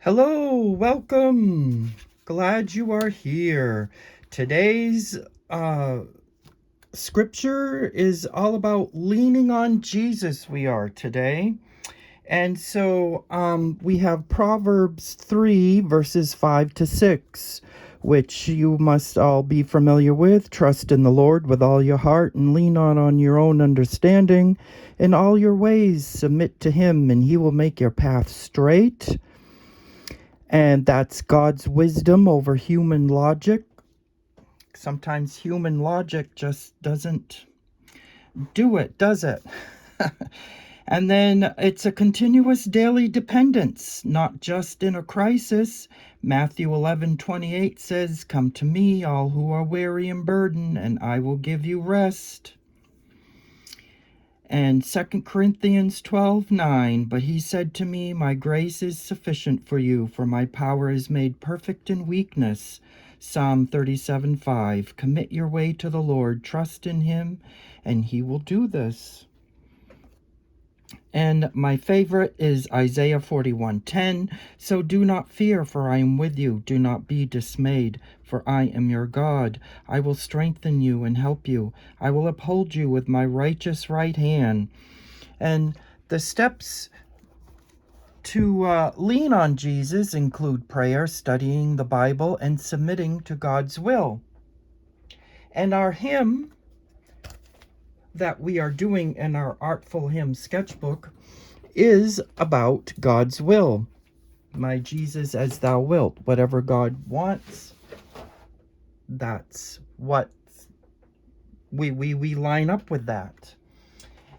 Hello, welcome. Glad you are here. Today's scripture is all about leaning on Jesus. We are today. And so we have Proverbs 3 verses 5 to 6, which you must all be familiar with. Trust in the Lord with all your heart and lean not on your own understanding. In all your ways submit to him, and he will make your path straight. And that's God's wisdom over human logic. Sometimes human logic just doesn't do it, does it? And then it's a continuous daily dependence, not just in a crisis. Matthew 11:28 says, "Come to me, all who are weary and burdened, and I will give you rest." And 2 Corinthians 12:9, "But he said to me, my grace is sufficient for you, for my power is made perfect in weakness." Psalm 37:5, "Commit your way to the Lord, trust in him, and he will do this." And my favorite is Isaiah 41:10, "So do not fear, for I am with you. Do not be dismayed, for I am your God. I will strengthen you and help you. I will uphold you with my righteous right hand." And the steps to lean on Jesus include prayer, studying the Bible, and submitting to God's will. And our hymn that we are doing in our Artful Hymn sketchbook is about God's will. My Jesus, as thou wilt. Whatever God wants, that's what we line up with that.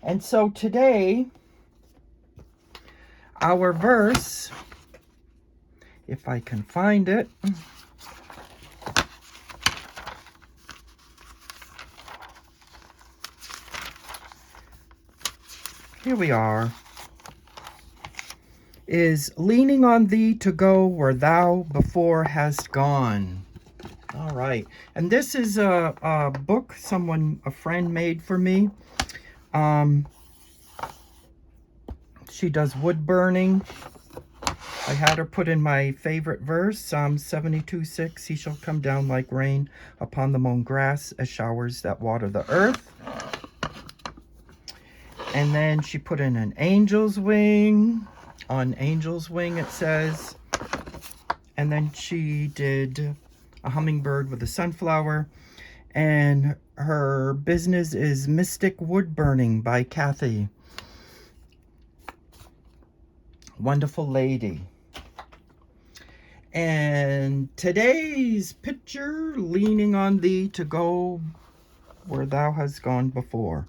And so today, our verse, if I can find it, here we are, is leaning on thee to go where thou before hast gone. All right. And this is a book a friend made for me. She does wood burning. I had her put in my favorite verse, Psalm 72:6, "He shall come down like rain upon the mown grass, as showers that water the earth." And then she put in an angel's wing. On angel's wing it says. And then she did a hummingbird with a sunflower. And her business is Mystic Wood Burning by Kathy. Wonderful lady. And today's picture, leaning on thee to go where thou hast gone before,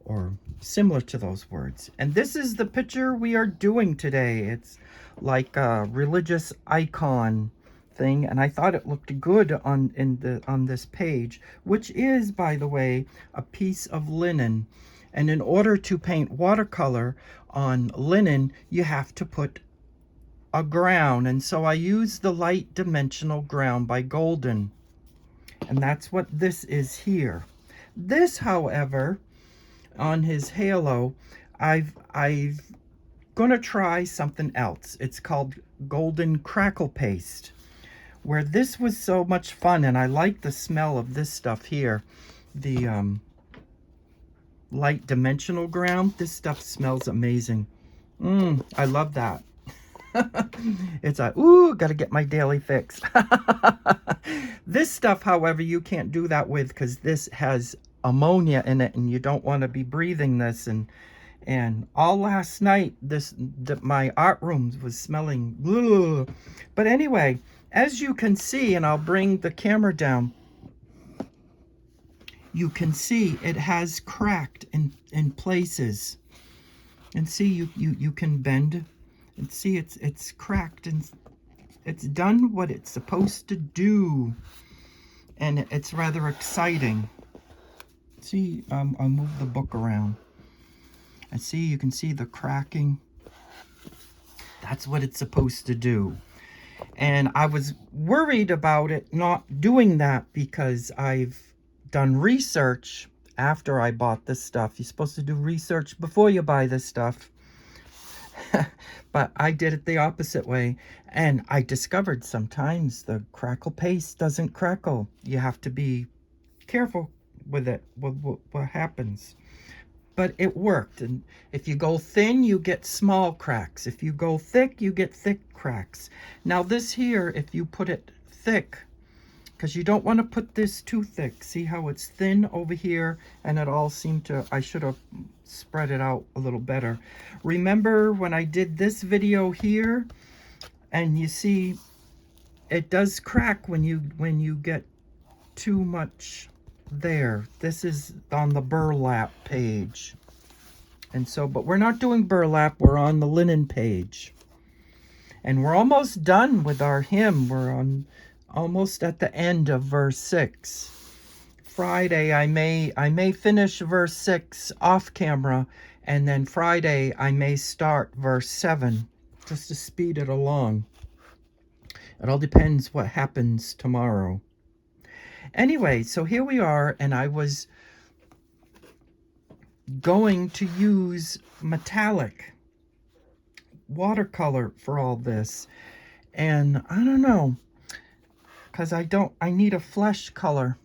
or similar to those words. And this is the picture we are doing today. It's like a religious icon thing, and I thought it looked good on this page, which is, by the way, a piece of linen. And in order to paint watercolor on linen, you have to put a ground, and so I used the Light Dimensional ground by Golden, and that's what this is here. This, however, on his halo, I've gonna try something else. It's called Golden Crackle Paste, where this was so much fun, and I like the smell of this stuff here, the Light Dimensional ground. This stuff smells amazing. I love that. It's like, ooh, gotta get my daily fix. This stuff, however, you can't do that with, because this has ammonia in it, and you don't want to be breathing this. And all last night, my art room was smelling. Ugh. But anyway, as you can see, and I'll bring the camera down, you can see it has cracked in places. And see, you can bend. And see, it's cracked, and it's done what it's supposed to do. And it's rather exciting. See, I'll move the book around. And see, you can see the cracking. That's what it's supposed to do. And I was worried about it not doing that, because I've done research after I bought this stuff. You're supposed to do research before you buy this stuff. But I did it the opposite way. And I discovered sometimes the crackle paste doesn't crackle. You have to be careful with it, what happens. But it worked. And if you go thin, you get small cracks. If you go thick, you get thick cracks. Now this here, if you put it thick, because you don't want to put this too thick. See how it's thin over here, and it all seemed to, I should have spread it out a little better. Remember when I did this video here, and you see it does crack when you get too much there. This is on the burlap page. And so, but we're not doing burlap, we're on the linen page. And we're almost done with our hymn. We're on almost at the end of verse 6. Friday I may finish verse 6 off camera, and then Friday I may start verse 7 just to speed it along. It all depends what happens tomorrow. Anyway, so here we are, and I was going to use metallic watercolor for all this, and I don't know, because I need a flesh color,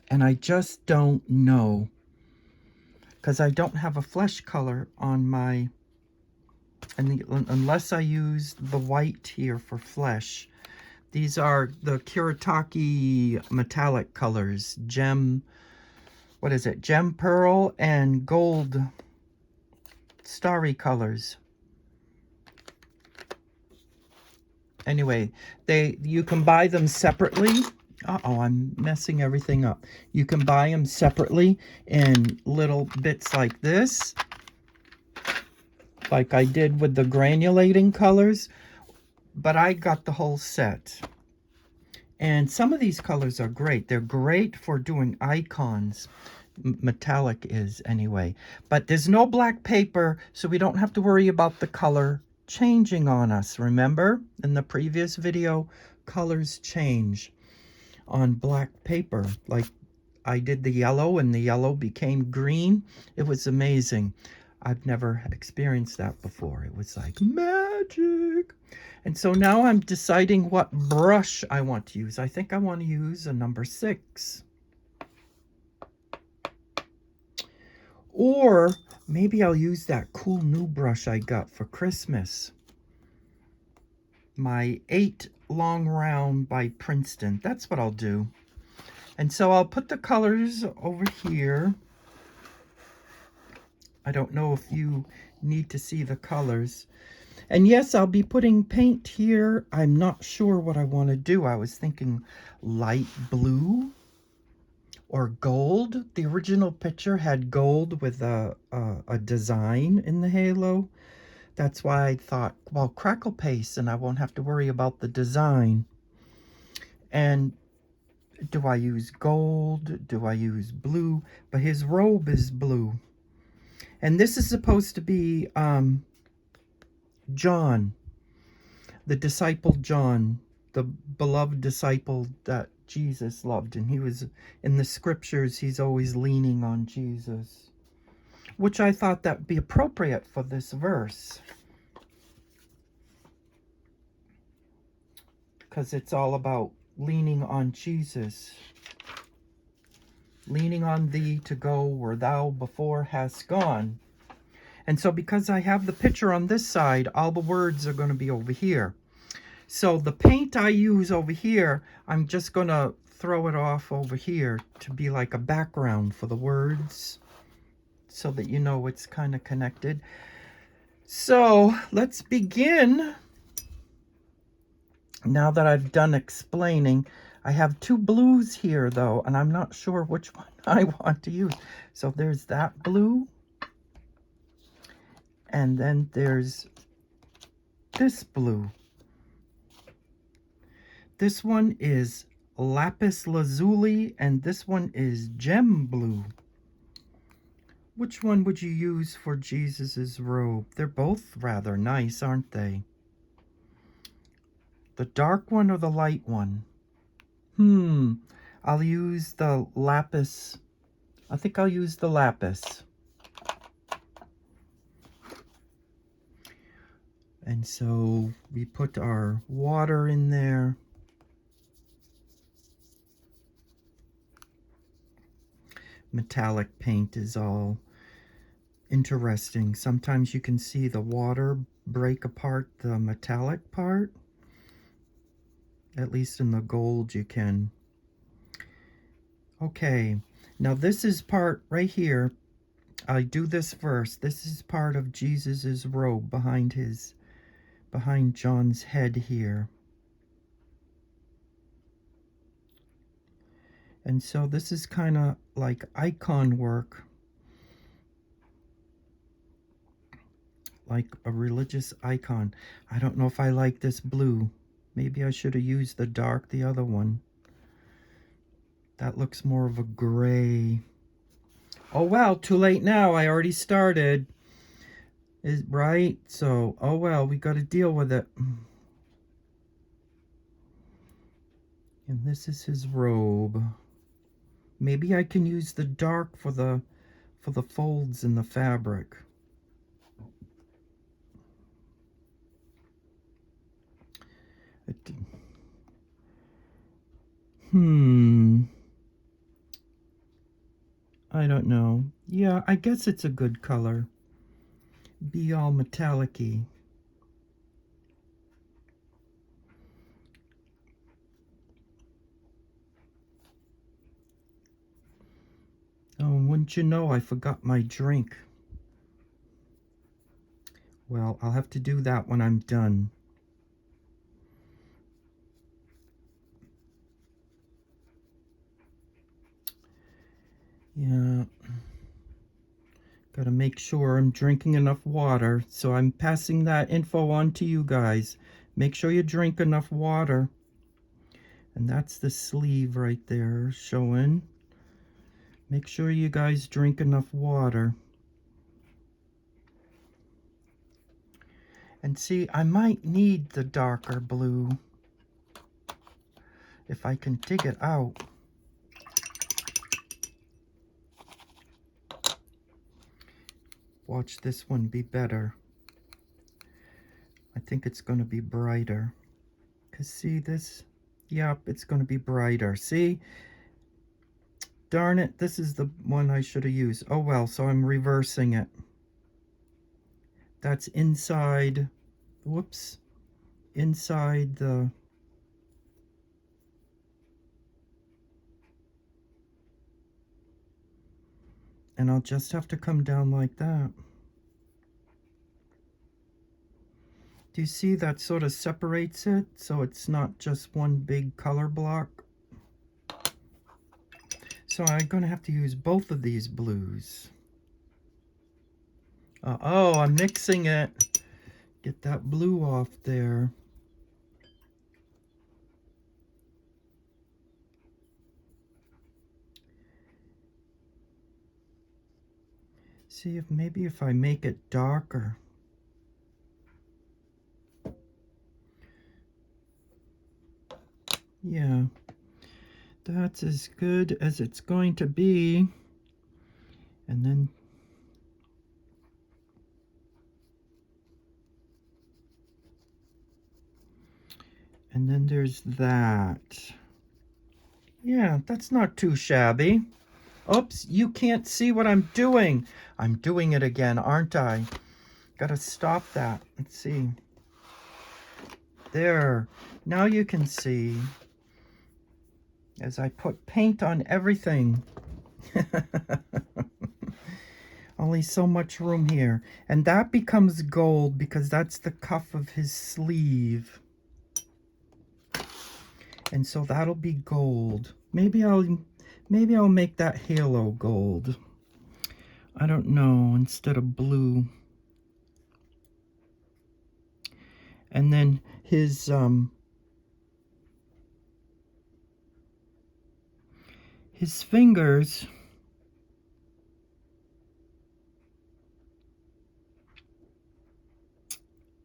and I just don't know, because I don't have a flesh color on my, unless I use the white here for flesh. These are the Kuretake metallic colors, gem, what is it, gem pearl and gold starry colors. Anyway, you can buy them separately. Uh-oh, I'm messing everything up. You can buy them separately in little bits like this, like I did with the granulating colors, but I got the whole set. And some of these colors are great. They're great for doing icons. Metallic is anyway. But there's no black paper, so we don't have to worry about the color changing on us. Remember, in the previous video, colors change on black paper. Like I did the yellow, and the yellow became green. It was amazing. I've never experienced that before. It was like magic. And so now I'm deciding what brush I want to use. I think I want to use a number 6. Or maybe I'll use that cool new brush I got for Christmas. My 8 long round by Princeton. That's what I'll do. And so I'll put the colors over here. I don't know if you need to see the colors. And yes, I'll be putting paint here. I'm not sure what I want to do. I was thinking light blue or gold. The original picture had gold with a design in the halo. That's why I thought, well, crackle paste, and I won't have to worry about the design. And do I use gold? Do I use blue? But his robe is blue. And this is supposed to be John, the disciple John, the beloved disciple that Jesus loved. And he was, in the scriptures, he's always leaning on Jesus, which I thought that would be appropriate for this verse, because it's all about leaning on Jesus. Leaning on thee to go where thou before hast gone. And so because I have the picture on this side, all the words are going to be over here. So the paint I use over here, I'm just going to throw it off over here to be like a background for the words, so that you know it's kind of connected. So let's begin. Now that I've done explaining, I have 2 blues here though, and I'm not sure which one I want to use. So there's that blue. And then there's this blue. This one is lapis lazuli, and this one is gem blue. Which one would you use for Jesus's robe? They're both rather nice, aren't they? The dark one or the light one? I'll use the lapis. I think I'll use the lapis. And so we put our water in there. Metallic paint is all interesting. Sometimes you can see the water break apart the metallic part. At least in the gold you can. Okay, now this is part right here. I do this first. This is part of Jesus's robe behind John's head here. And so this is kind of like icon work, like a religious icon. I don't know if I like this blue. Maybe I should have used the other one. That looks more of a gray. Oh well, too late now. I already started. Right? So, oh well, we got to deal with it. And this is his robe. Maybe I can use the dark for the folds in the fabric. I don't know. Yeah, I guess it's a good color. Be all metallic-y. Oh, wouldn't you know, I forgot my drink. Well, I'll have to do that when I'm done. Yeah. Gotta make sure I'm drinking enough water. So I'm passing that info on to you guys. Make sure you drink enough water. And that's the sleeve right there showing. Make sure you guys drink enough water. And see, I might need the darker blue if I can dig it out. Watch this one be better. I think it's going to be brighter. Because see this? Yep, it's going to be brighter. See? Darn it, this is the one I should have used. Oh well, so I'm reversing it. That's inside, whoops, inside the... And I'll just have to come down like that. Do you see that sort of separates it? So it's not just one big color block. So I'm going to have to use both of these blues. Oh, I'm mixing it. Get that blue off there. See if maybe if I make it darker. Yeah, that's as good as it's going to be. And then there's that. Yeah, that's not too shabby. Oops, you can't see what I'm doing. I'm doing it again, aren't I? Gotta stop that. Let's see. There. Now you can see as I put paint on everything. Only so much room here. And that becomes gold because that's the cuff of his sleeve. And so that'll be gold. Maybe I'll make that halo gold. I don't know, instead of blue. And then his fingers,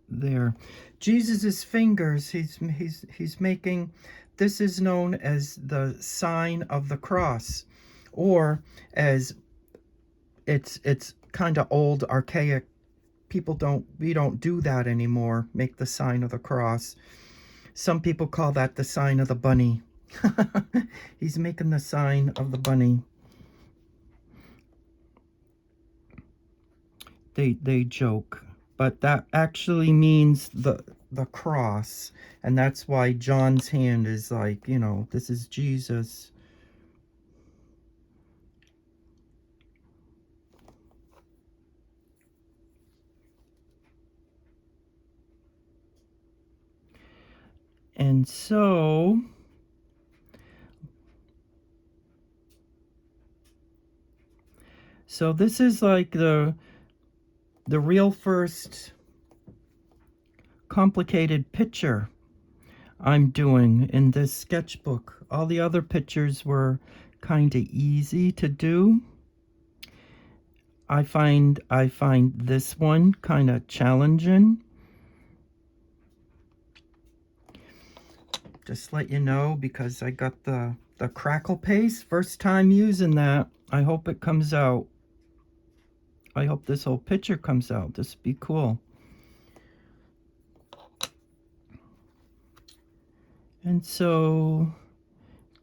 there, Jesus's fingers, he's making, this is known as the sign of the cross, or as it's kind of old archaic we don't do that anymore, make the sign of the cross. Some people call that the sign of the bunny. He's making the sign of the bunny. They joke, but that actually means the cross, and that's why John's hand is like, you know, this is Jesus. And so this is like the real first complicated picture I'm doing in this sketchbook. All the other pictures were kind of easy to do. I find this one kind of challenging. Just let you know, because I got the crackle paste. First time using that. I hope it comes out. I hope this whole picture comes out. This would be cool. And so,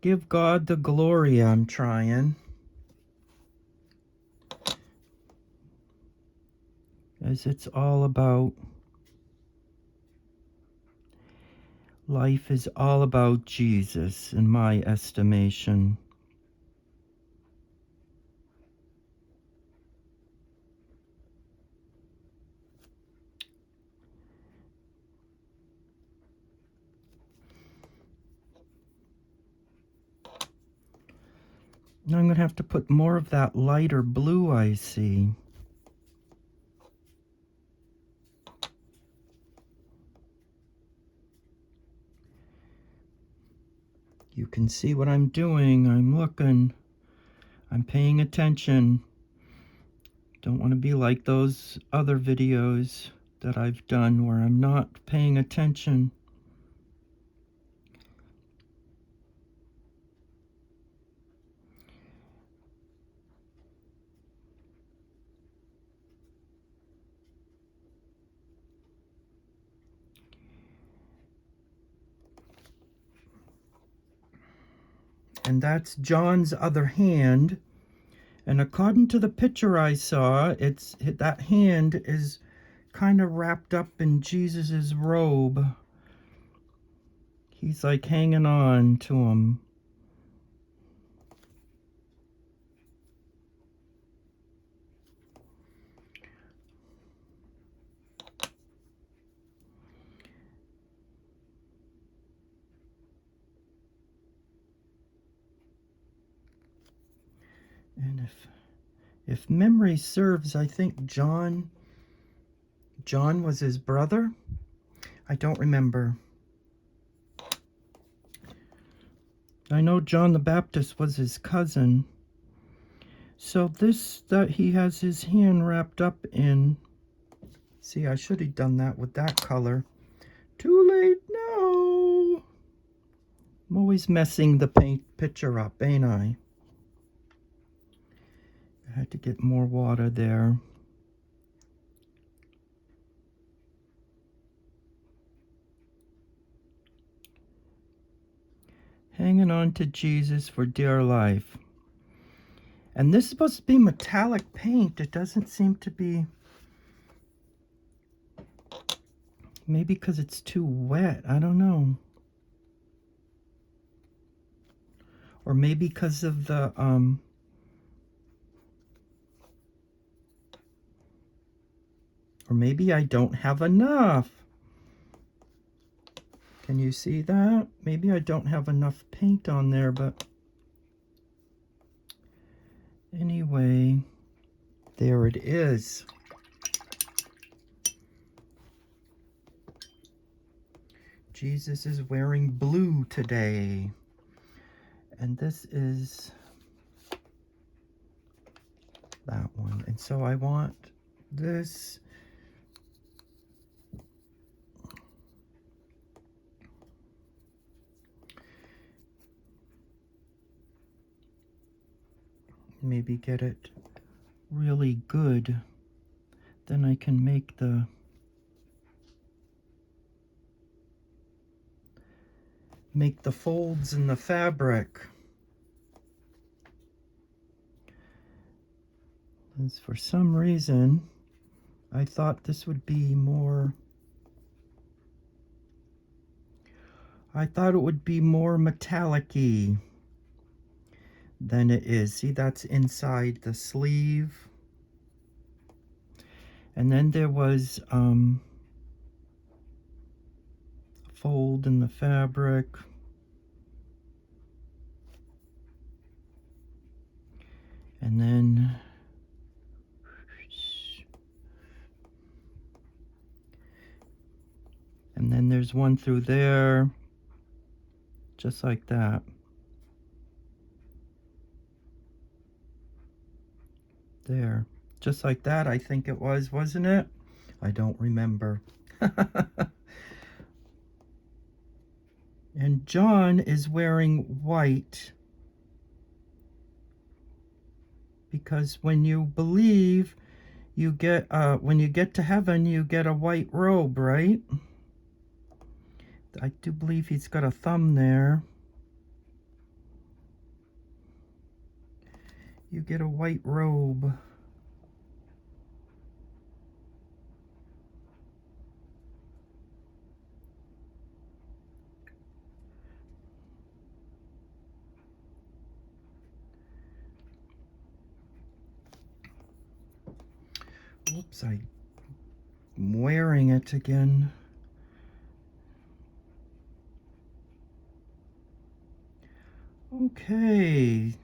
give God the glory, I'm trying. As it's all about, life is all about Jesus, in my estimation. Now I'm going to have to put more of that lighter blue I see. You can see what I'm doing. I'm looking. I'm paying attention. Don't want to be like those other videos that I've done where I'm not paying attention. And that's John's other hand. And according to the picture I saw, that hand is kind of wrapped up in Jesus's robe. He's like hanging on to him. And if memory serves, I think John was his brother. I don't remember. I know John the Baptist was his cousin. So this that he has his hand wrapped up in. See, I should have done that with that color. Too late now. I'm always messing the picture up, ain't I? I had to get more water there. Hanging on to Jesus for dear life. And this is supposed to be metallic paint. It doesn't seem to be. Maybe because it's too wet. I don't know. Or maybe because of the or maybe I don't have enough. Can you see that? Maybe I don't have enough paint on there, but anyway, there it is. Jesus is wearing blue today. And this is that one. And so I want this. Maybe get it really good. Then I can make the folds in the fabric. And for some reason, I thought this would be more, I thought it would be more metallic-y than it is. See, that's inside the sleeve. And then there was a fold in the fabric. And then there's one through there, just like that. There, just like that, I think it was, wasn't it? I don't remember. And John is wearing white because when you believe, you get, when you get to heaven, you get a white robe, right? I do believe he's got a thumb there. You get a white robe. Oops, I'm wearing it again. Okay.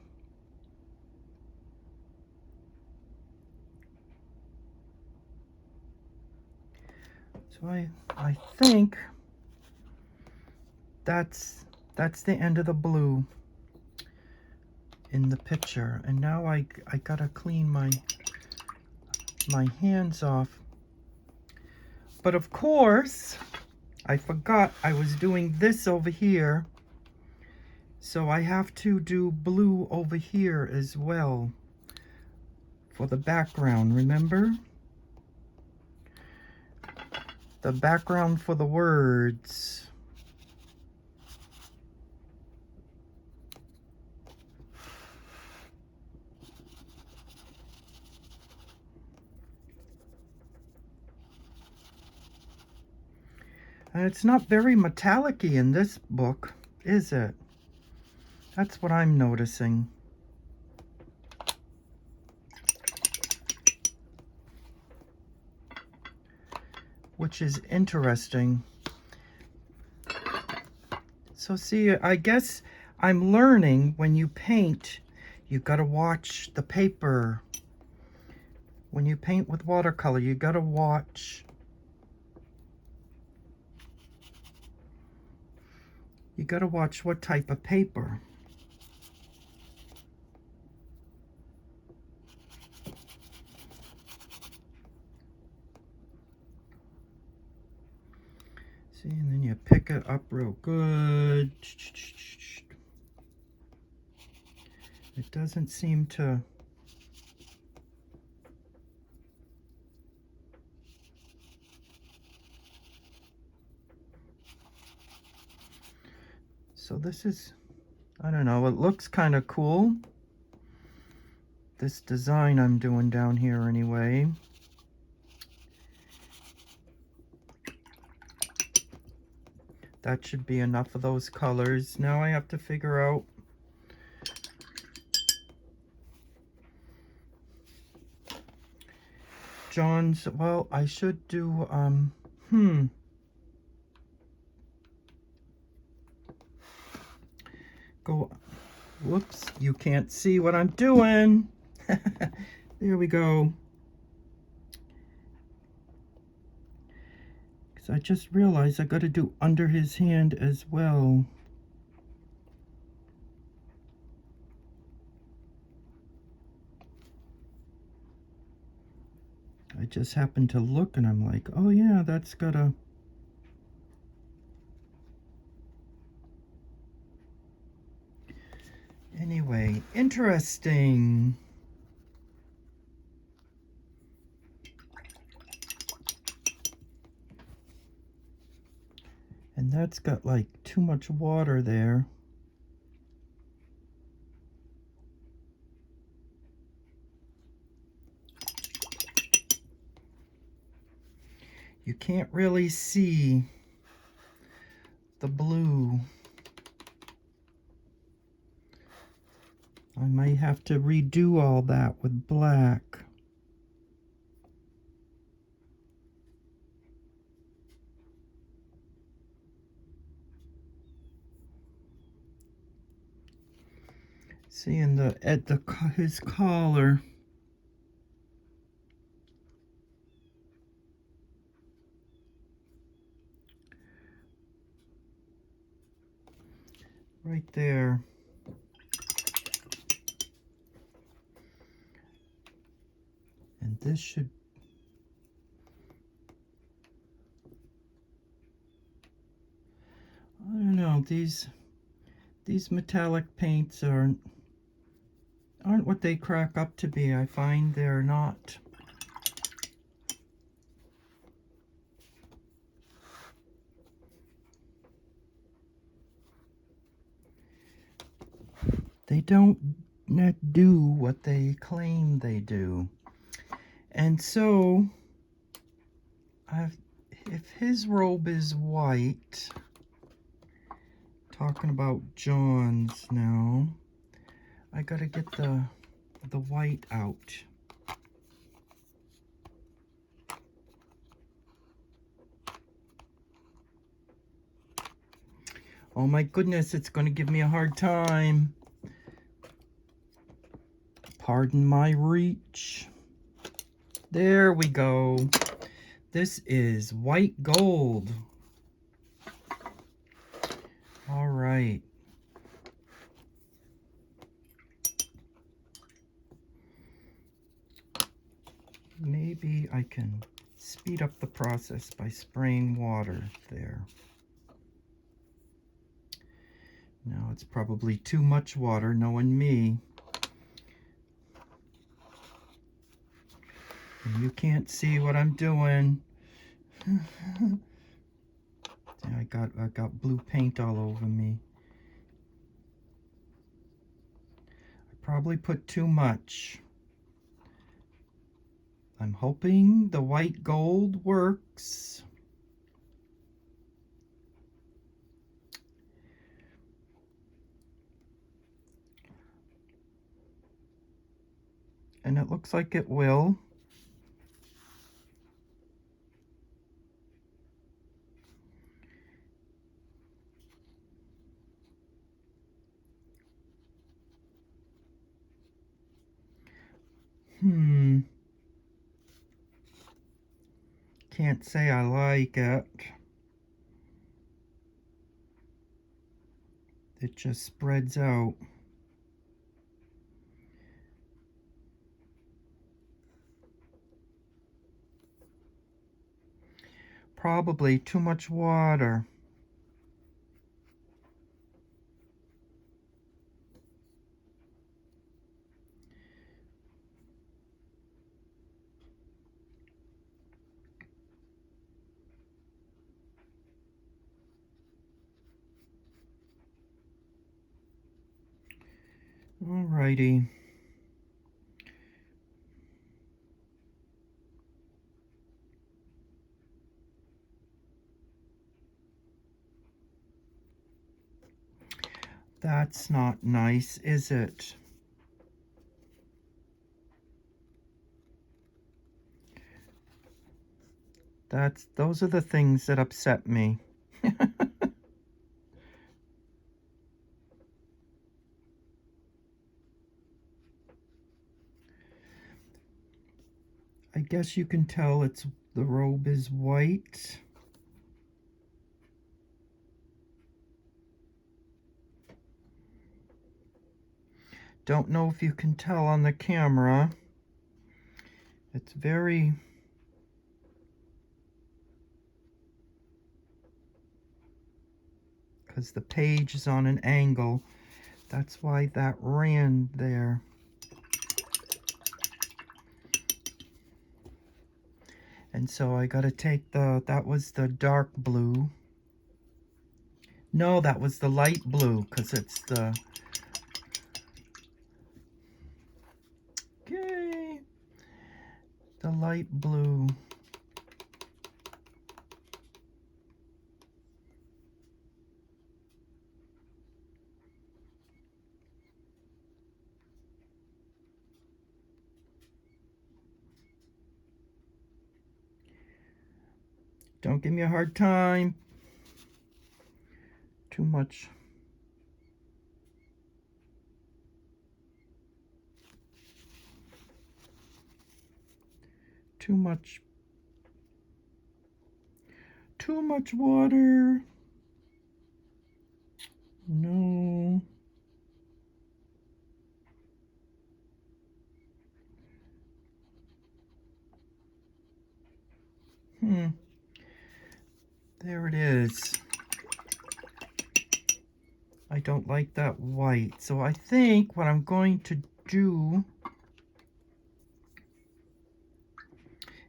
So I think that's the end of the blue in the picture. And now I gotta clean my hands off. But of course, I forgot I was doing this over here. So I have to do blue over here as well for the background, remember? The background for the words. And it's not very metallic-y in this book, is it? That's what I'm noticing. Which is interesting. So see, I guess I'm learning when you paint, you gotta watch the paper. When you paint with watercolor, you gotta watch. You gotta watch what type of paper. See, and then you pick it up real good. It doesn't seem to... So this is, I don't know, it looks kind of cool. This design I'm doing down here anyway. That should be enough of those colors. Now I have to figure out John's, well, I should do, go, whoops, you can't see what I'm doing. There we go. Because I just realized I got to do under his hand as well. I just happened to look and I'm like, oh yeah, that's gotta... Anyway, interesting. that's got like too much water there. You can't really see the blue. I might have to redo all that with black. See, in the his collar. Right there. And this should, I don't know, these metallic paints aren't what they crack up to be. I find they're not. They don't do what they claim they do. And so, if his robe is white, talking about John's now, I gotta get the white out. Oh my goodness, it's gonna give me a hard time. Pardon my reach. There we go. This is white gold. All right. Maybe I can speed up the process by spraying water there. Now it's probably too much water, knowing me. And you can't see what I'm doing. I got blue paint all over me. I probably put too much. I'm hoping the white gold works. And it looks like it will. Can't say I like it. It just spreads out. Probably too much water. Alrighty. That's not nice, is it? Those are the things that upset me. I guess you can tell the robe is white. Don't know if you can tell on the camera. It's very... because the page is on an angle. That's why that ran there. And so I gotta take that was the dark blue. No, that was the light blue, because it's the... Okay. The light blue. Don't give me a hard time. Too much. Too much. Too much water. No. There it is. I don't like that white. So I think what I'm going to do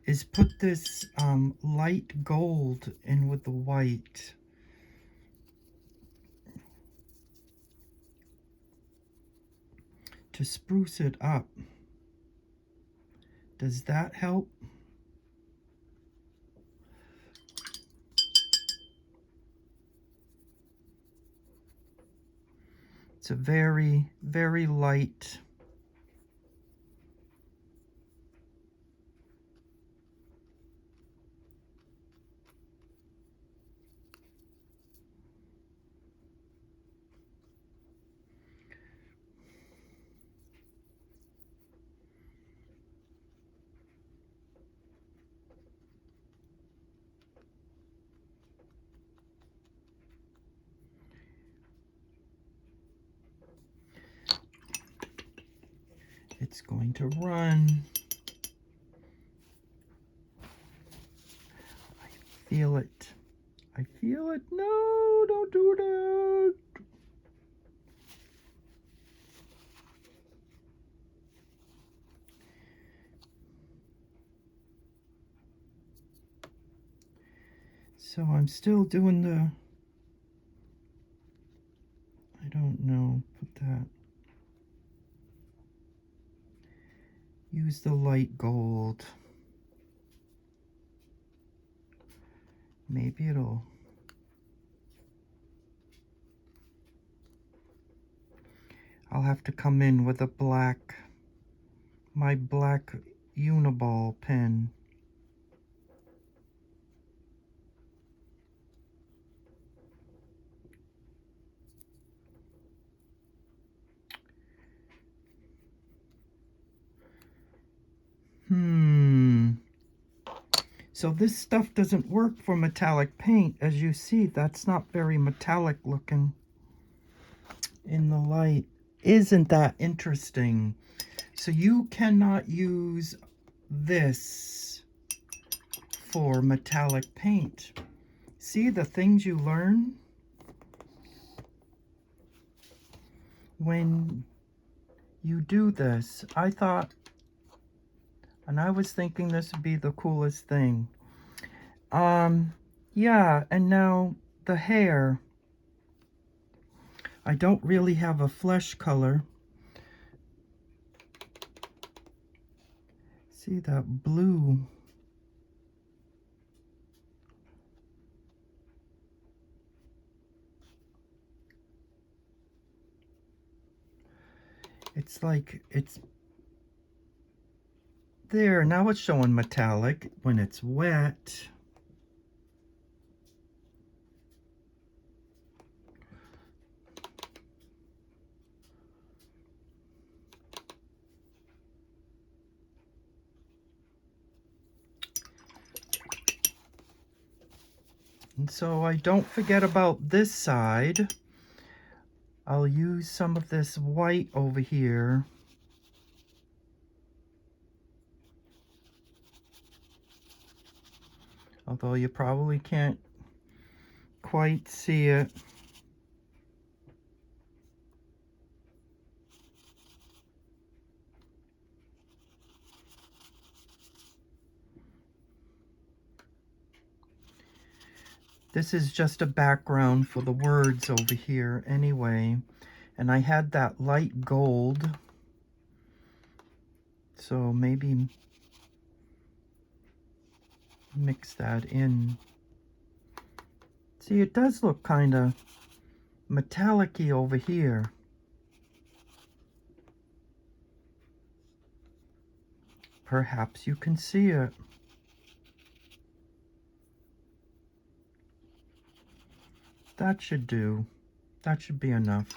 is put this light gold in with the white. To spruce it up. Does that help? It's a very, very light. It's going to run. I feel it. I feel it. No, don't do that. So I'm still doing the, I don't know, put that. Use the light gold. Maybe it'll... I'll have to come in with a black, my black Uniball pen. So this stuff doesn't work for metallic paint. As you see, that's not very metallic looking in the light. Isn't that interesting? So you cannot use this for metallic paint. See the things you learn when you do this. I thought, and I was thinking this would be the coolest thing. Yeah, and now the hair. I don't really have a flesh color. See that blue? It's like, it's there. Now it's showing metallic when it's wet. And so I don't forget about this side. I'll use some of this white over here. Although you probably can't quite see it. This is just a background for the words over here anyway. And I had that light gold, so maybe mix that in. See, it does look kind of metallic-y over here. Perhaps you can see it. That should do. That should be enough.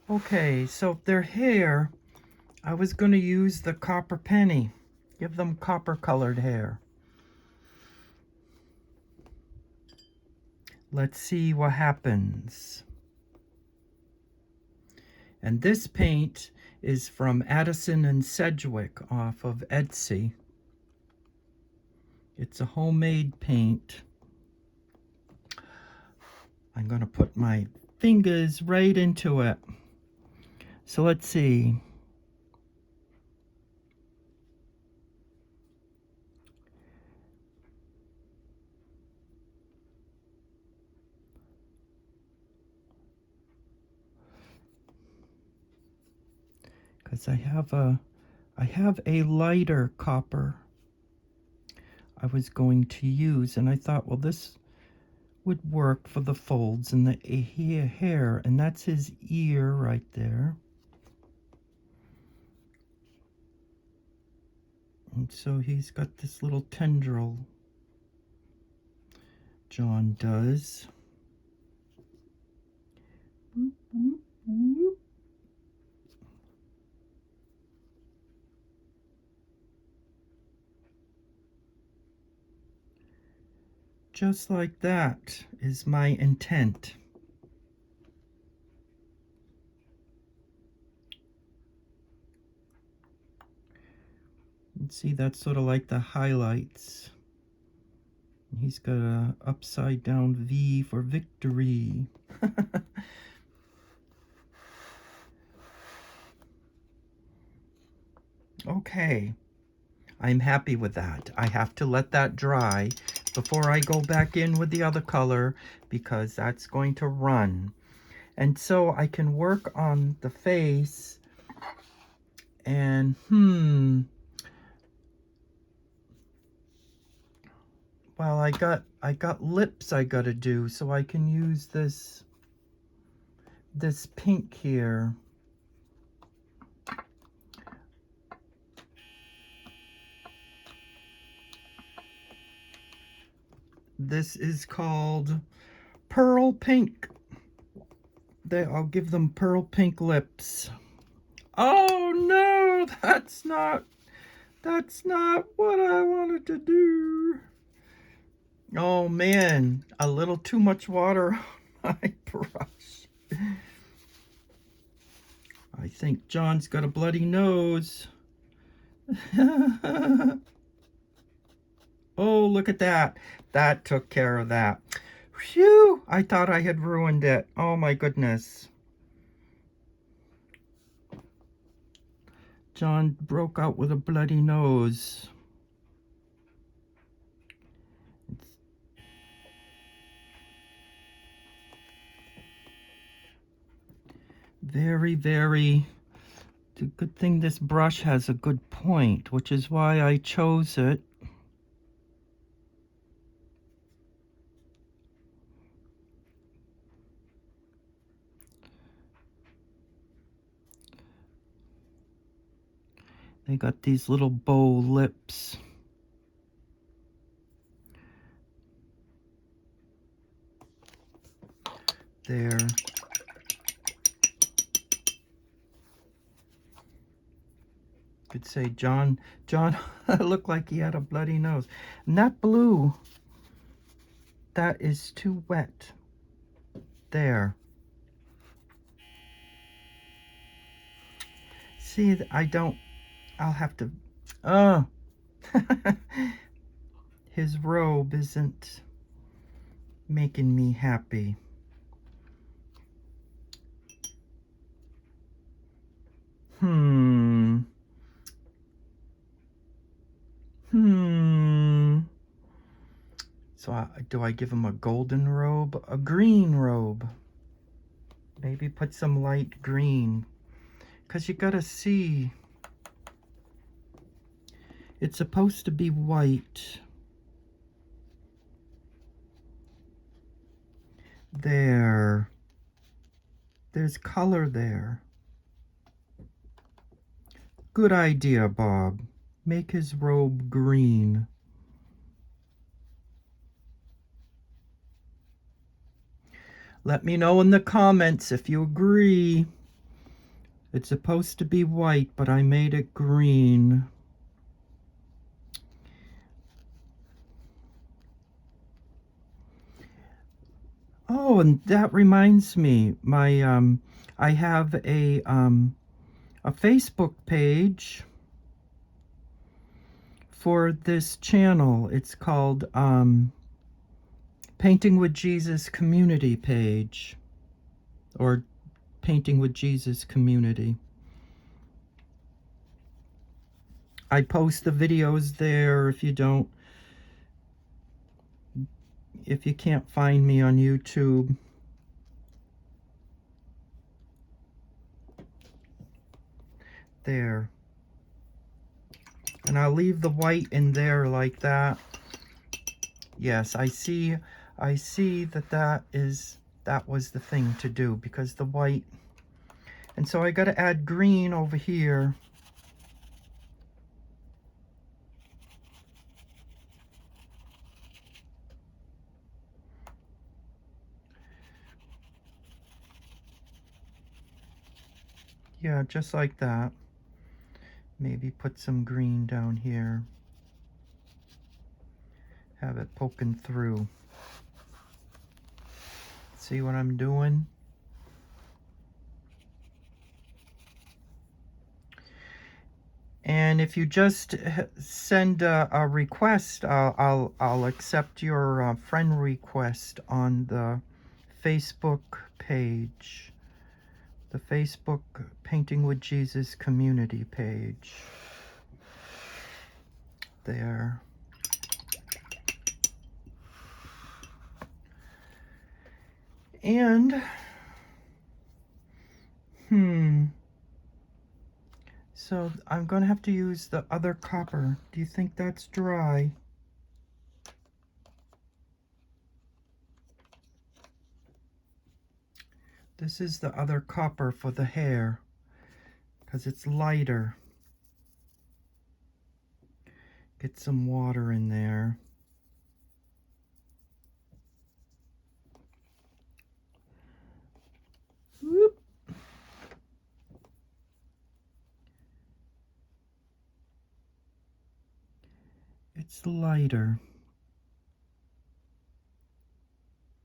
Okay, so their hair, I was going to use the copper penny. Give them copper colored hair. Let's see what happens. And this paint is from Addison and Sedgwick off of Etsy. It's a homemade paint. I'm going to put my fingers right into it. So let's see. Because I have a lighter copper I was going to use, and I thought, well, this would work for the folds and the hair, and that's his ear right there. And so he's got this little tendril, John does. Boop, boop, boop. Just like that is my intent. And see, that's sort of like the highlights. He's got a upside down V for victory. Okay, I'm happy with that. I have to let that dry before I go back in with the other color because that's going to run. And so I can work on the face and well, I got lips I gotta do, so I can use this pink here. This is called Pearl Pink. I'll give them pearl pink lips. Oh no, that's not what I wanted to do. Oh man, a little too much water on my brush. I think John's got a bloody nose. Oh, look at that. That took care of that. Phew, I thought I had ruined it. Oh my goodness. John broke out with a bloody nose. Very, very, it's a good thing this brush has a good point, which is why I chose it. They got these little bow lips. There. Could say John looked like he had a bloody nose. And that blue, that is too wet. There. See, I'll have to, his robe isn't making me happy. So do I give him a golden robe? A green robe. Maybe put some light green. Because you gotta see, it's supposed to be white. There. There's color there. Good idea, Bob. Make his robe green. Let me know in the comments if you agree. It's supposed to be white, but I made it green. Oh, and that reminds me, I have a Facebook page for this channel. It's called Painting with Jesus Community page, or Painting with Jesus Community. I post the videos there. If you can't find me on YouTube. There. And I'll leave the white in there like that. Yes, I see that was the thing to do, because the white, and so I got to add green over here. Yeah, just like that. Maybe put some green down here. Have it poking through. See what I'm doing? And if you just send a request, I'll accept your friend request on the Facebook page. The Facebook Painting with Jesus community page. There. And, so I'm going to have to use the other copper. Do you think that's dry? This is the other copper for the hair, because it's lighter. Get some water in there. Whoop. It's lighter.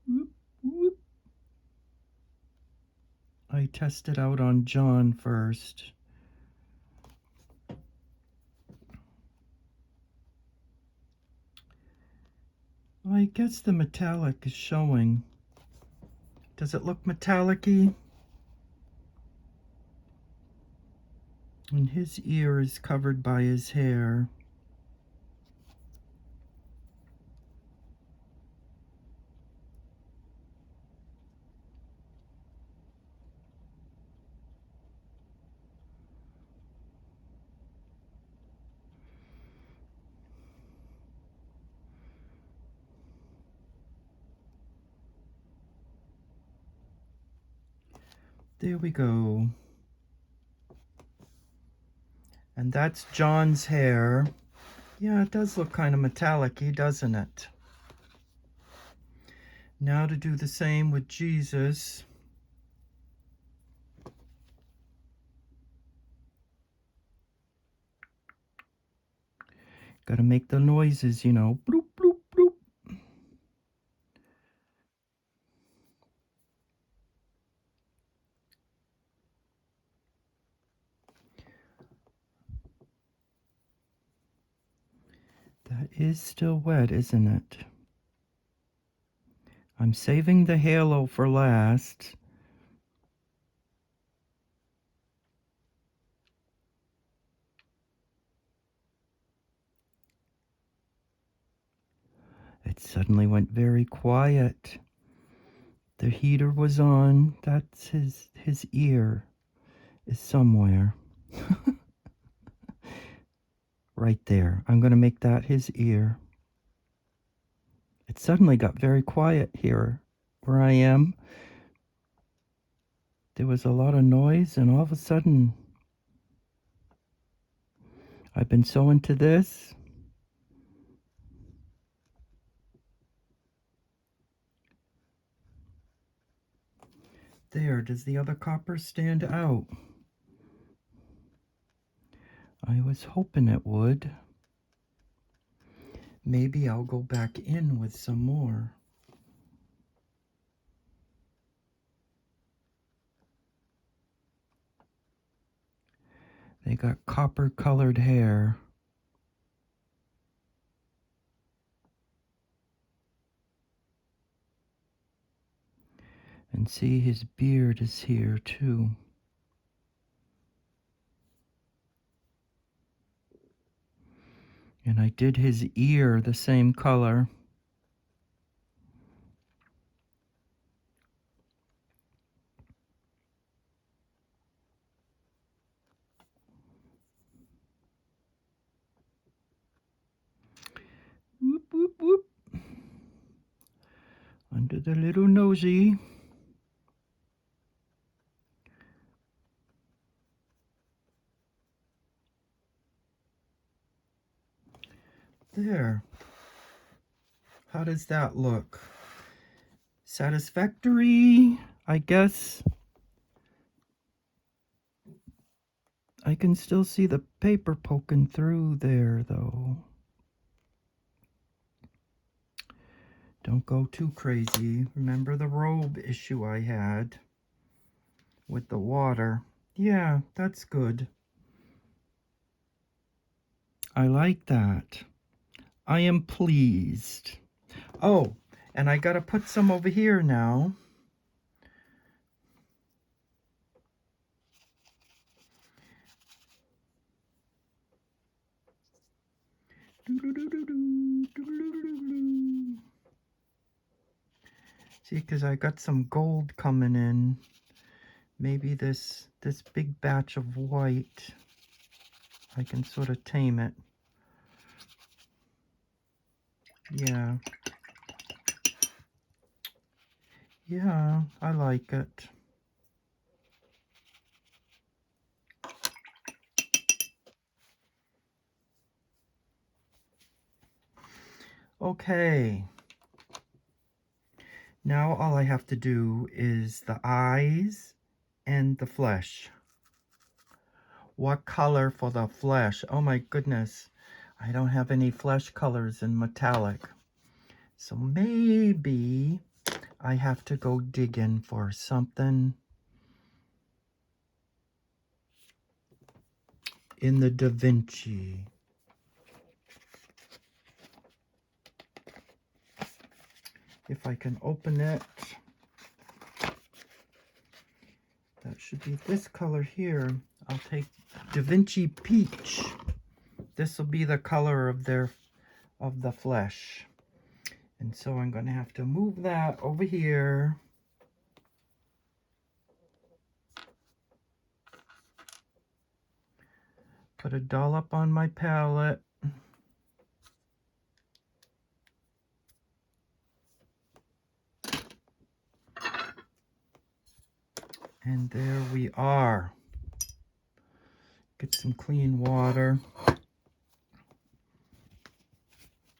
Whoop, whoop. I tested out on John first. Well, I guess the metallic is showing. Does it look metallic-y? And his ear is covered by his hair. There we go. And that's John's hair. Yeah, it does look kind of metallic-y, doesn't it? Now to do the same with Jesus. Gotta make the noises, you know. Bloop, bloop, bloop. That is still wet, isn't it? I'm saving the halo for last. It suddenly went very quiet. The heater was on. That's his ear is somewhere. Right there. I'm going to make that his ear. It suddenly got very quiet here where I am. There was a lot of noise, and all of a sudden, I've been so into this. There, does the other copper stand out? I was hoping it would. Maybe I'll go back in with some more. They got copper colored hair. And see, his beard is here too. And I did his ear the same color. Whoop, whoop, whoop. Under the little nosy. There. How does that look? Satisfactory, I guess. I can still see the paper poking through there, though. Don't go too crazy. Remember the robe issue I had with the water? Yeah, that's good. I like that. I am pleased. Oh, and I gotta put some over here now. See, because I got some gold coming in. Maybe this big batch of white, I can sort of tame it. Yeah. Yeah, I like it. Okay. Now all I have to do is the eyes and the flesh. What color for the flesh? Oh my goodness. I don't have any flesh colors in metallic. So maybe I have to go digging for something in the Da Vinci. If I can open it. That should be this color here. I'll take Da Vinci Peach. This will be the color of the flesh. And so I'm going to have to move that over here. Put a dollop on my palette. And there we are. Get some clean water.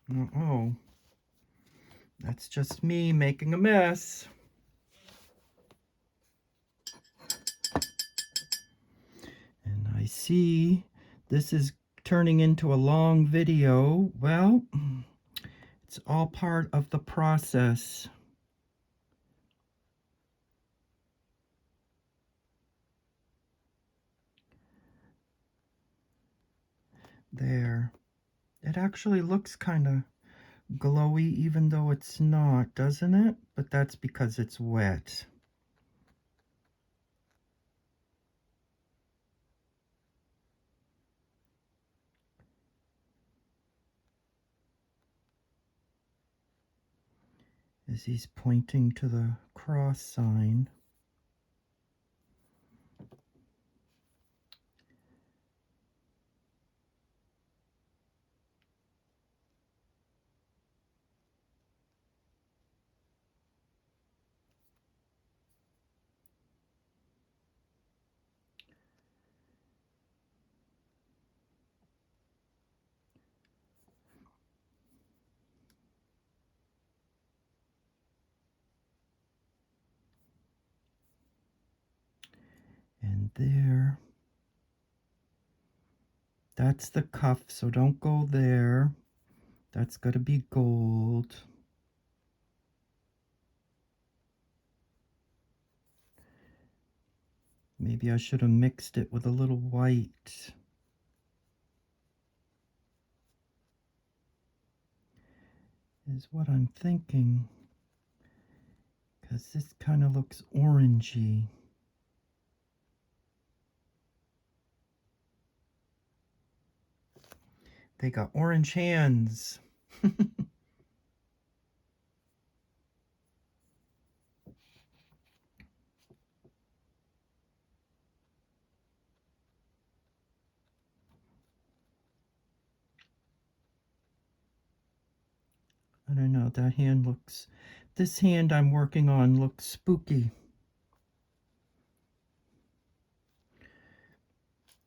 Uh-oh. That's just me making a mess. And I see this is turning into a long video. Well, it's all part of the process. There. It actually looks kind of glowy even though it's not, doesn't it? But that's because it's wet. as he's pointing to the cross sign. And there, that's the cuff, so don't go there. That's got to be gold. Maybe I should have mixed it with a little white. Is what I'm thinking. Because this kind of looks orangey. They got orange hands. I don't know, that hand looks, this hand I'm working on looks spooky.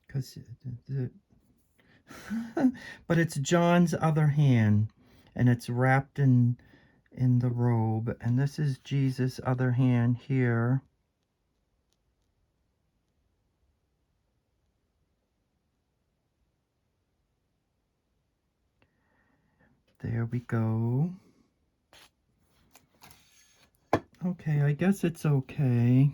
Because but it's John's other hand, and it's wrapped in the robe, and this is Jesus' other hand here. There we go. Okay, I guess it's okay.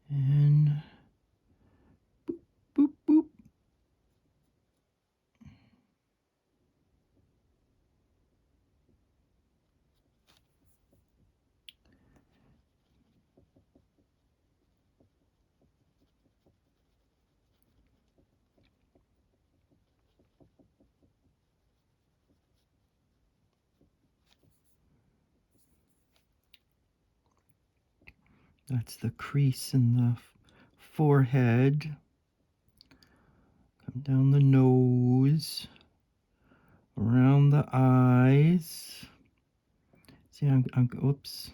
And boop, boop, boop. That's the crease in the forehead. Come down the nose, around the eyes. See, oops.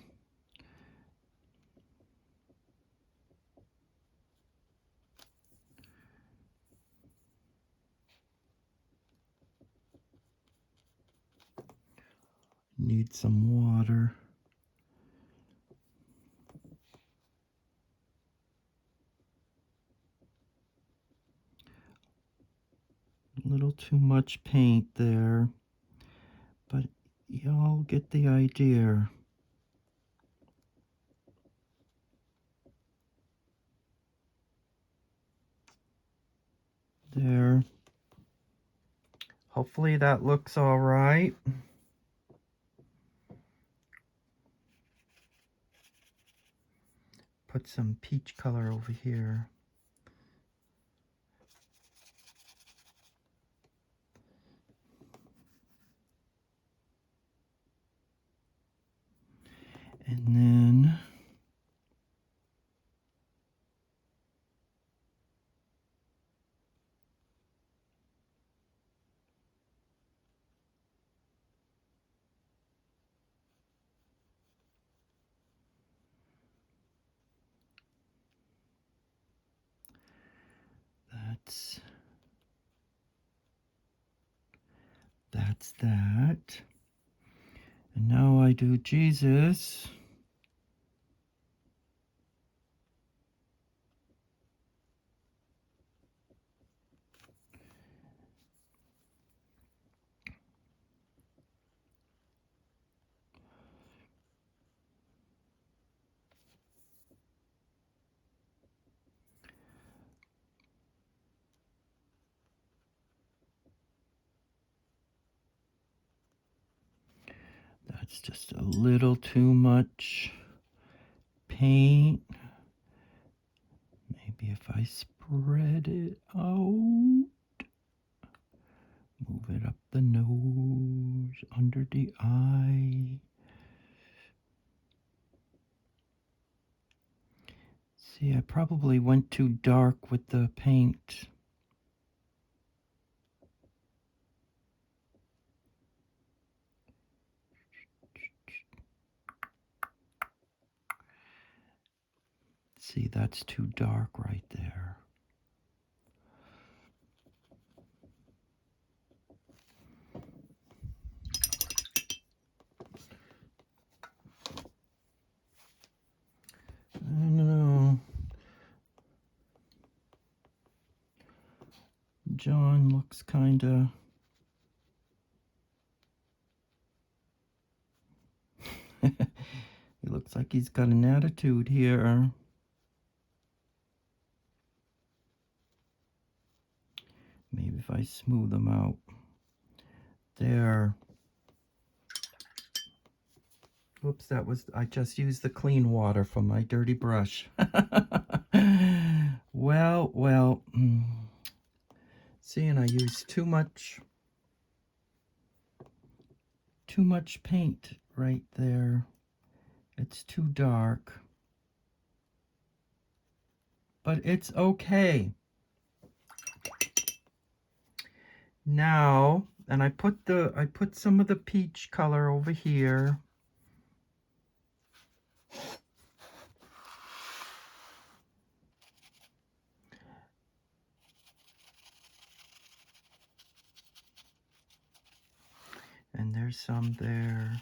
Need some water. A little too much paint there, but y'all get the idea. There. Hopefully that looks all right. Put some peach color over here. And then that's that. And now I do Jesus. That's just a little too much paint. Maybe if I spread it out, move it up the nose, under the eye. See, I probably went too dark with the paint. See, that's too dark right there. I don't know. John looks kinda... He looks like he's got an attitude here. Maybe if I smooth them out. There. Oops, that was... I just used the clean water from my dirty brush. Well. See, and I used too much paint right there. It's too dark. But it's okay. Now, and I put some of the peach color over here. And there's some there.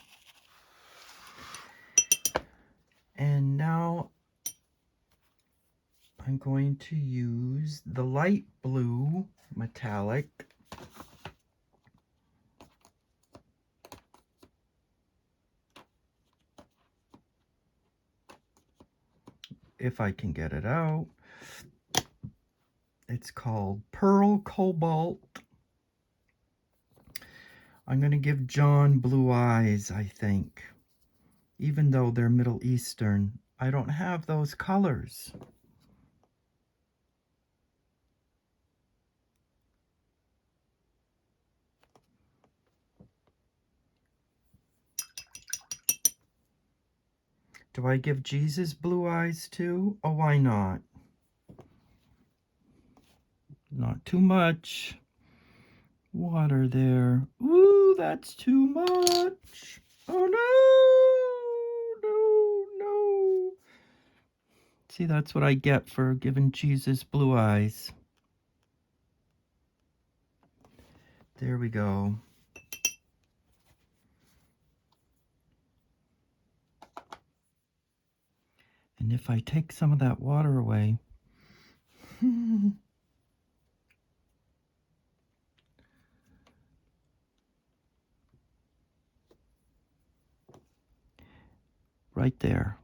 And now I'm going to use the light blue metallic. If I can get it out. It's called Pearl Cobalt. I'm going to give John blue eyes, I think. Even though they're Middle Eastern, I don't have those colors. Do I give Jesus blue eyes too? Oh, why not? Not too much water there. Ooh, that's too much. Oh no. See, that's what I get for giving Jesus blue eyes. There we go. And if I take some of that water away, right there.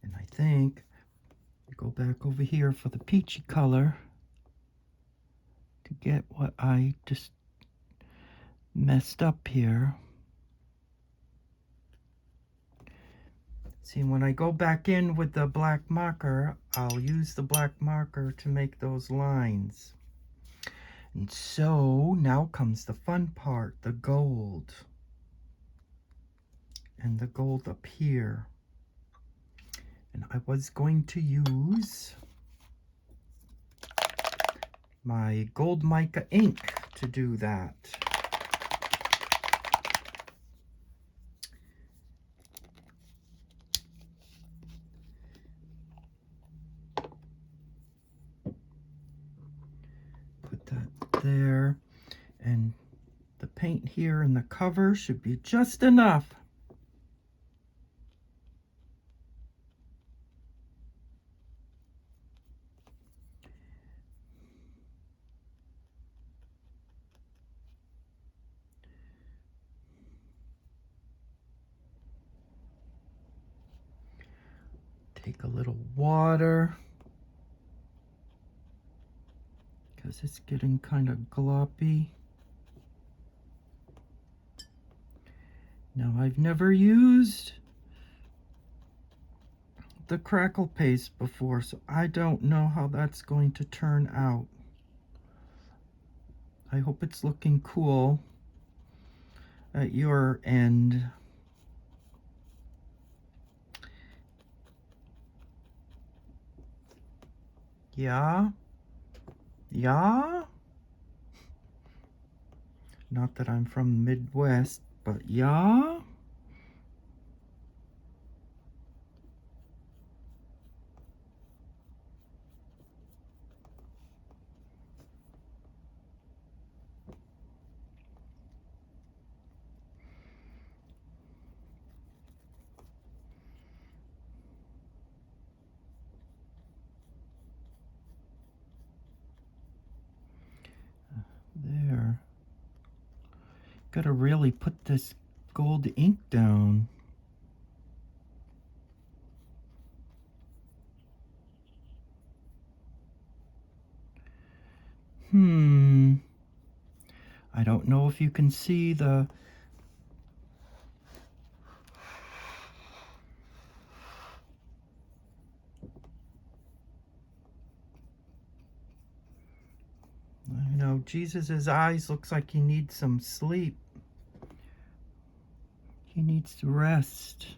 And I think, go back over here for the peachy color to get what I just messed up here. See, when I go back in with the black marker, I'll use the black marker to make those lines. And so now comes the fun part, the gold. And the gold up here. And I was going to use my gold mica ink to do that. Put that there, and the paint here in the cover should be just enough. Take a little water. because it's getting kind of gloppy. Now, I've never used the crackle paste before, so I don't know how that's going to turn out. I hope it's looking cool at your end. Yeah? Yeah? Not that I'm from the Midwest, but yeah? There. Gotta really put this gold ink down. I don't know if you can see the... I know, Jesus' eyes looks like he needs some sleep. He needs to rest.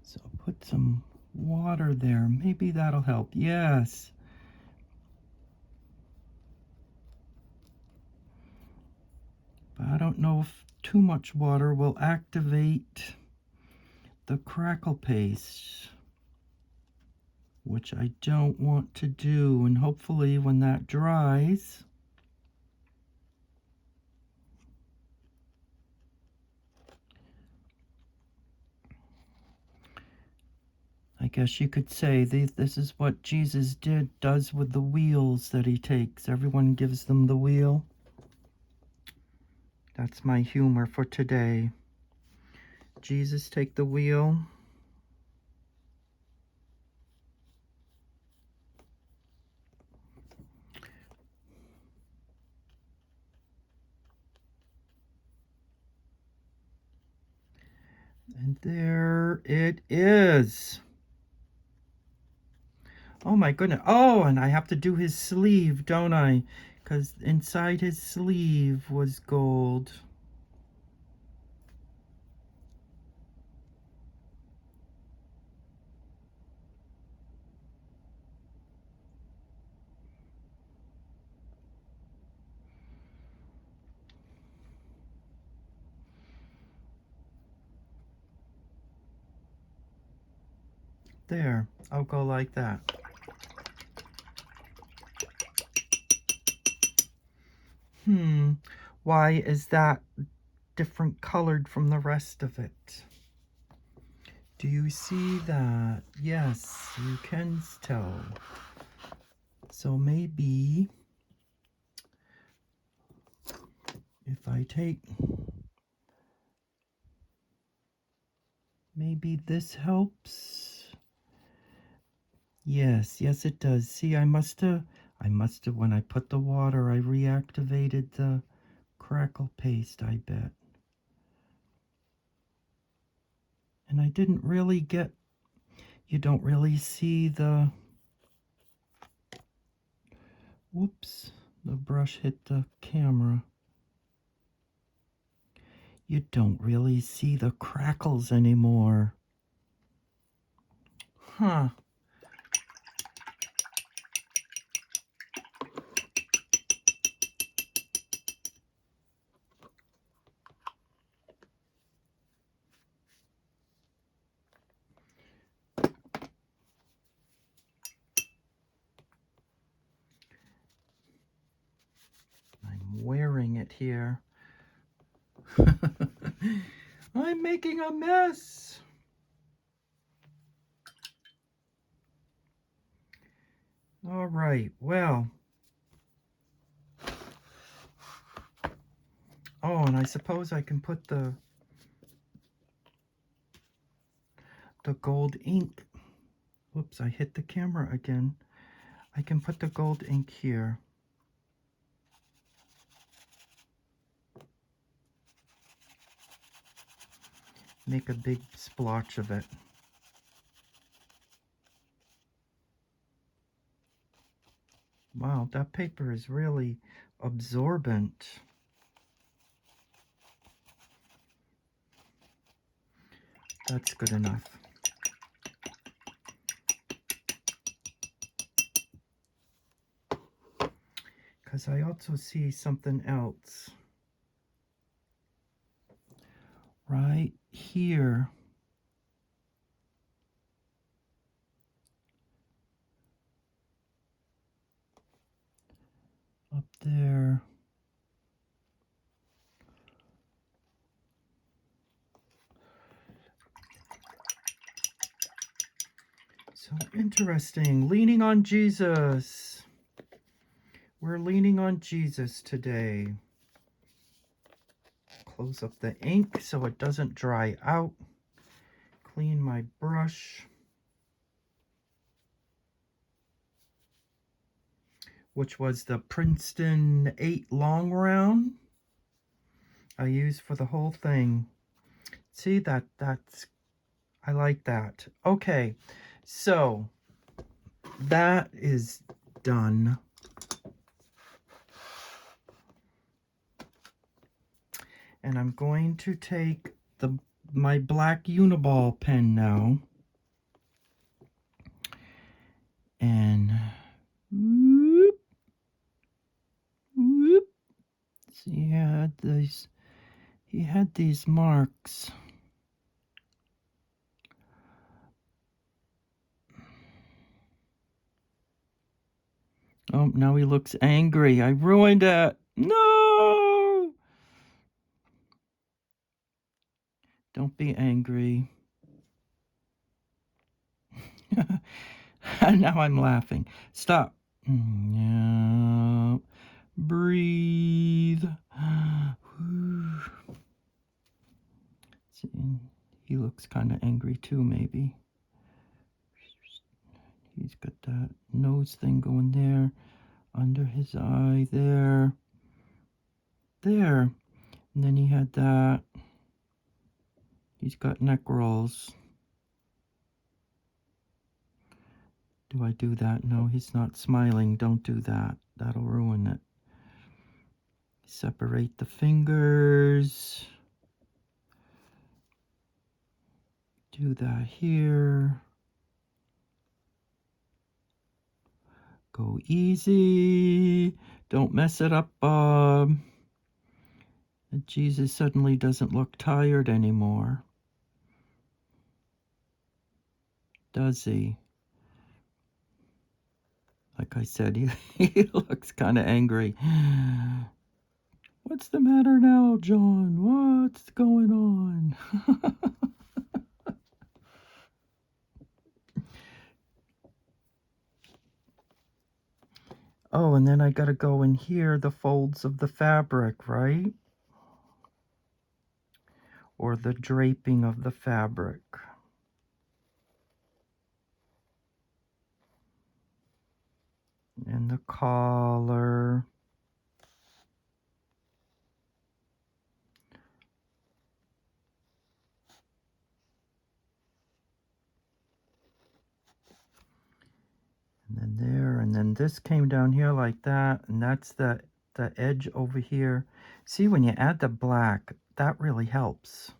So put some water there. Maybe that'll help. Yes. But I don't know if too much water will activate the crackle paste, which I don't want to do. And hopefully when that dries, I guess you could say this is what Jesus does with the wheels that he takes. Everyone gives them the wheel. That's my humor for today. Jesus, take the wheel. And there it is. Oh my goodness. Oh, and I have to do his sleeve, don't I? Because inside his sleeve was gold. There, I'll go like that. Why is that different colored from the rest of it? Do you see that? Yes, you can tell. So maybe if I take, maybe this helps. Yes, it does. See, I must have, when I put the water, I reactivated the crackle paste, I bet. And I didn't really get, you don't really see the, whoops, the brush hit the camera. You don't really see the crackles anymore. Huh. I'm wearing it here. I'm making a mess. All right, well, Oh, and I suppose I can put the gold ink. Whoops, I hit the camera again. I can put the gold ink here. Make a big splotch of it. Wow, that paper is really absorbent. That's good enough. Because I also see something else right here. Up there. So interesting. Leaning on Jesus. We're leaning on Jesus today. Close up the ink so it doesn't dry out. Clean my brush, which was the Princeton 8 long round I used for the whole thing. See, that's I like that. Okay, so that is done. And I'm going to take my black Uniball pen now. And whoop, whoop. See, he had these marks. Oh, now he looks angry. I ruined it. No! Don't be angry. Now I'm laughing. Stop. No. Breathe. See, he looks kind of angry too, maybe. He's got that nose thing going there, under his eye there. There. And then he had that. He's got neck rolls. Do I do that? No, he's not smiling. Don't do that. That'll ruin it. Separate the fingers. Do that here. Go easy. Don't mess it up, Bob. Jesus suddenly doesn't look tired anymore. Does he? Like I said, he looks kind of angry. What's the matter now, John? What's going on? Oh, and then I gotta go in here, the folds of the fabric, right? Or the draping of the fabric. And the collar. And then there, and then this came down here like that, and that's the edge over here. See, when you add the black, that really helps.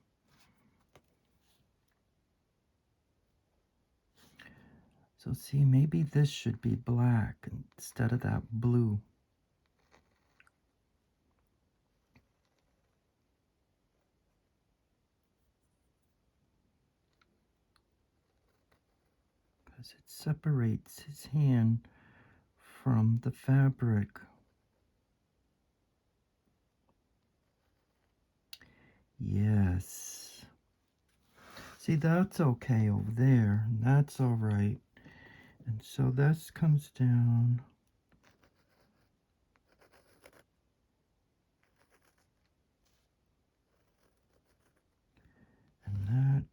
So see, maybe this should be black instead of that blue. Because it separates his hand from the fabric. Yes. See, that's okay over there. And that's all right. And so this comes down.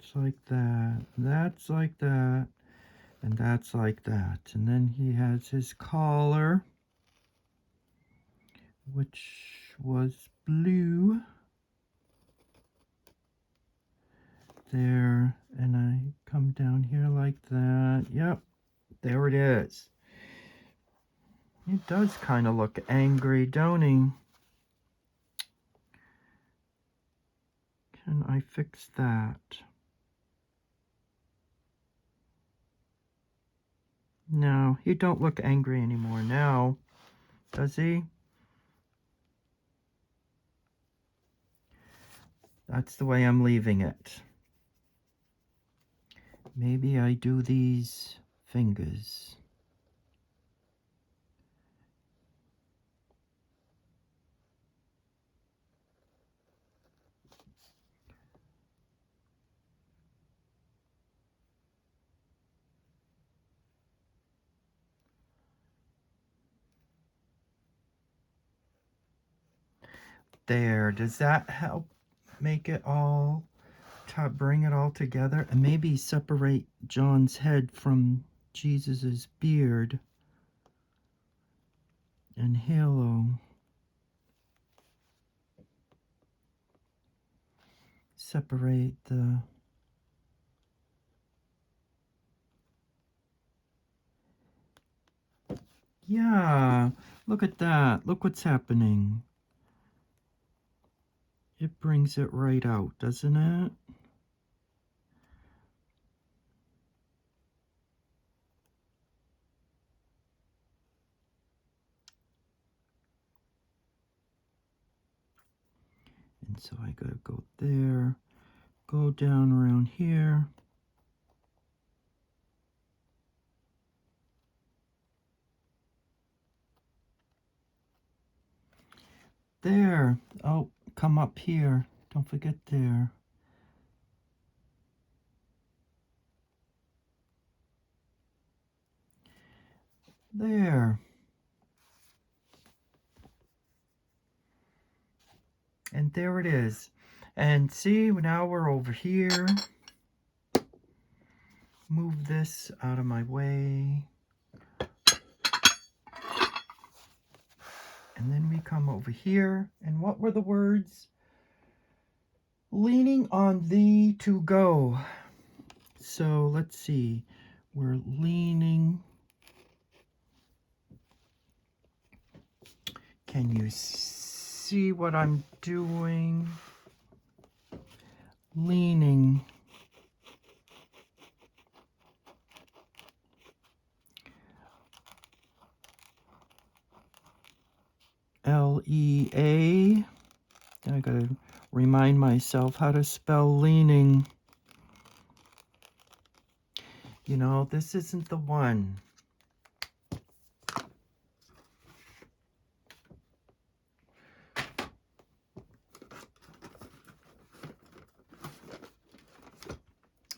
that's like that, that's like that, and that's like that. And then he has his collar, which was blue. There, and I come down here like that. Yep, there it is. It does kind of look angry, don't he? Can I fix that? No, he don't look angry anymore now, does he? That's the way I'm leaving it. Maybe I do these fingers. There, does that help make it all, to bring it all together? And maybe separate John's head from Jesus's beard and halo. Separate the... Yeah, look at that. Look what's happening. It brings it right out, doesn't it? And so I gotta go there, go down around here. There. Oh, come up here. Don't forget there. There. And there it is. And see, now we're over here. Move this out of my way. And then we come over here. And what were the words? Leaning on thee to go. So let's see. We're leaning. Can you see what I'm doing? Leaning. L-E-A. I gotta remind myself how to spell leaning. You know, this isn't the one.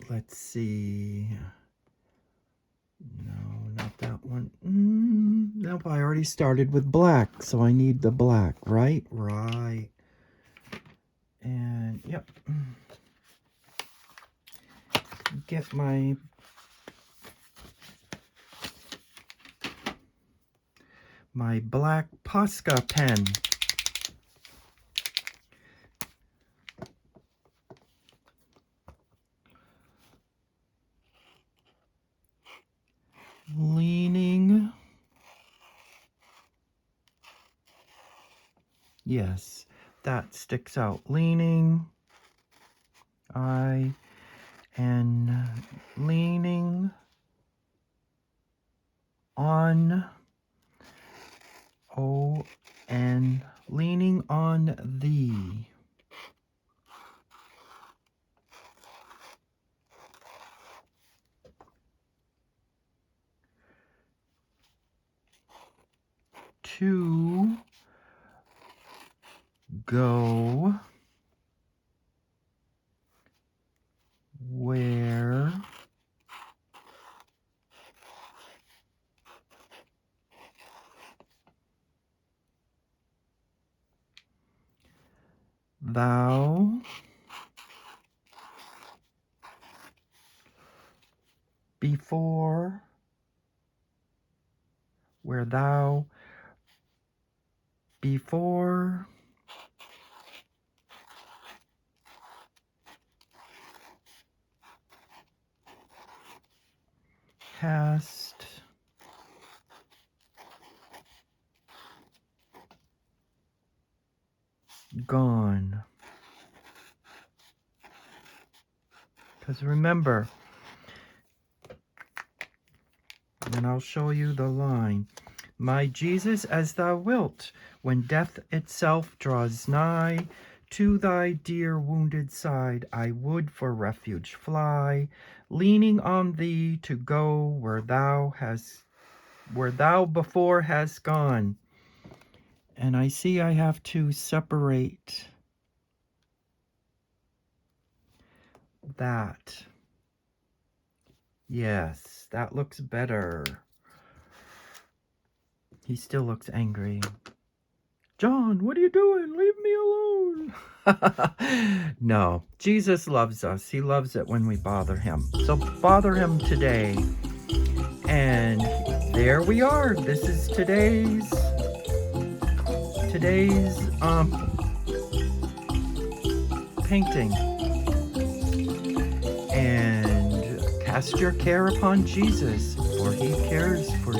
Let's see. No, not that one. Nope, I already started with black, so I need the black, right? Right. And, yep. Get my black Posca pen. Leaning. Yes, that sticks out. Leaning. And leaning on. O-N. Leaning on thee. To go where thou before where thou before hast gone. Because remember, and I'll show you the line. My Jesus, as thou wilt, when death itself draws nigh, to thy dear wounded side I would for refuge fly, leaning on thee to go where thou before hast gone. And I see I have to separate that. Yes, that looks better. He still looks angry. John, what are you doing? Leave me alone. No, Jesus loves us. He loves it when we bother him. So bother him today. And there we are. This is today's painting. And cast your care upon Jesus, for he cares for